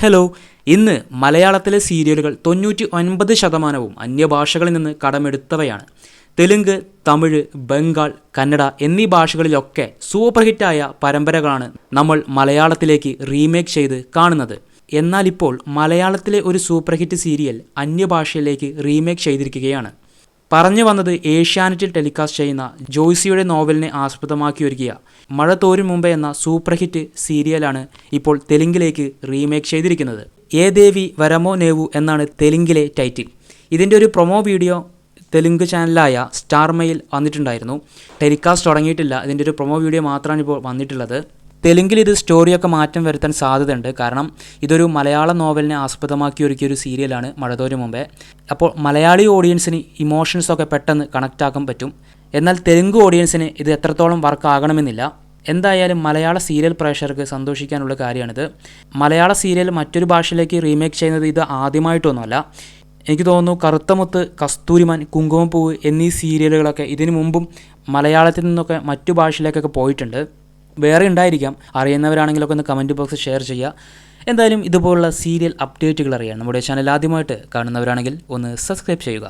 Hello, ഇന്ന് മലയാളത്തിലെ സീരിയലുകൾ 99% അന്യഭാഷകളിൽ നിന്ന് കടമെടുത്തവയാണ്. തെലുങ്ക്, തമിഴ്, ബംഗാൾ, കന്നഡ എന്നീ ഭാഷകളിലൊക്കെ സൂപ്പർ ഹിറ്റായ പരമ്പരകളാണ് നമ്മൾ മലയാളത്തിലേക്ക് റീമേക്ക് ചെയ്ത് കാണുന്നത്. എന്നാൽ ഇപ്പോൾ മലയാളത്തിലെ ഒരു സൂപ്പർ ഹിറ്റ് സീരിയൽ അന്യഭാഷയിലേക്ക് റീമേക്ക് ചെയ്തിരിക്കുകയാണ്. പറഞ്ഞു വന്നത് ഏഷ്യാനെറ്റിൽ ടെലികാസ്റ്റ് ചെയ്യുന്ന ജോയ്സിയുടെ നോവലിനെ ആസ്പദമാക്കി ഒരുക്കിയ മഴ തോരും മുമ്പേ എന്ന സൂപ്പർ ഹിറ്റ് സീരിയലാണ് ഇപ്പോൾ തെലുങ്കിലേക്ക് റീമേക്ക് ചെയ്തിരിക്കുന്നത്. ഏ ദേവി വരമോ നേവു എന്നാണ് തെലുങ്കിലെ ടൈറ്റിൽ. ഇതിൻ്റെ ഒരു പ്രൊമോ വീഡിയോ തെലുങ്ക് ചാനലായ സ്റ്റാർ മെയിൽ വന്നിട്ടുണ്ടായിരുന്നു. ടെലികാസ്റ്റ് തുടങ്ങിയിട്ടില്ല. ഇതിൻ്റെ ഒരു പ്രൊമോ വീഡിയോ മാത്രമാണ് ഇപ്പോൾ വന്നിട്ടുള്ളത്. തെലുങ്കിൽ ഇത് സ്റ്റോറിയൊക്കെ മാറ്റം വരുത്താൻ സാധ്യതയുണ്ട്. കാരണം ഇതൊരു മലയാള നോവലിനെ ആസ്പദമാക്കി ഒരുക്കിയ ഒരു സീരിയലാണ് മഴ തോരും മുമ്പേ. അപ്പോൾ മലയാളി ഓഡിയൻസിന് ഇമോഷൻസൊക്കെ പെട്ടെന്ന് കണക്റ്റ് ആക്കാൻ പറ്റും. എന്നാൽ തെലുങ്ക് ഓഡിയൻസിന് ഇത് എത്രത്തോളം വർക്ക് ആകണമെന്നില്ല. എന്തായാലും മലയാള സീരിയൽ പ്രേക്ഷകർക്ക് സന്തോഷിക്കാനുള്ള കാര്യമാണിത്. മലയാള സീരിയൽ മറ്റൊരു ഭാഷയിലേക്ക് റീമേക്ക് ചെയ്യുന്നത് ഇത് ആദ്യമായിട്ടൊന്നുമല്ല. എനിക്ക് തോന്നുന്നു കറുത്തമുത്ത്, കസ്തൂരിമാൻ, കുങ്കുമപ്പൂവ് എന്നീ സീരിയലുകളൊക്കെ ഇതിനു മുമ്പും മലയാളത്തിൽ നിന്നൊക്കെ മറ്റു ഭാഷയിലേക്കൊക്കെ പോയിട്ടുണ്ട്. വേറെ ഉണ്ടായിരിക്കാം. അറിയുന്നവരാണെങ്കിലൊക്കെ ഒന്ന് കമൻറ്റ് ബോക്സിൽ ഷെയർ ചെയ്യുക. എന്തായാലും ഇതുപോലുള്ള സീരിയൽ അപ്ഡേറ്റുകൾ അറിയാൻ നമ്മുടെ ചാനൽ ആദ്യമായിട്ട് കാണുന്നവരാണെങ്കിൽ ഒന്ന് സബ്സ്ക്രൈബ് ചെയ്യുക.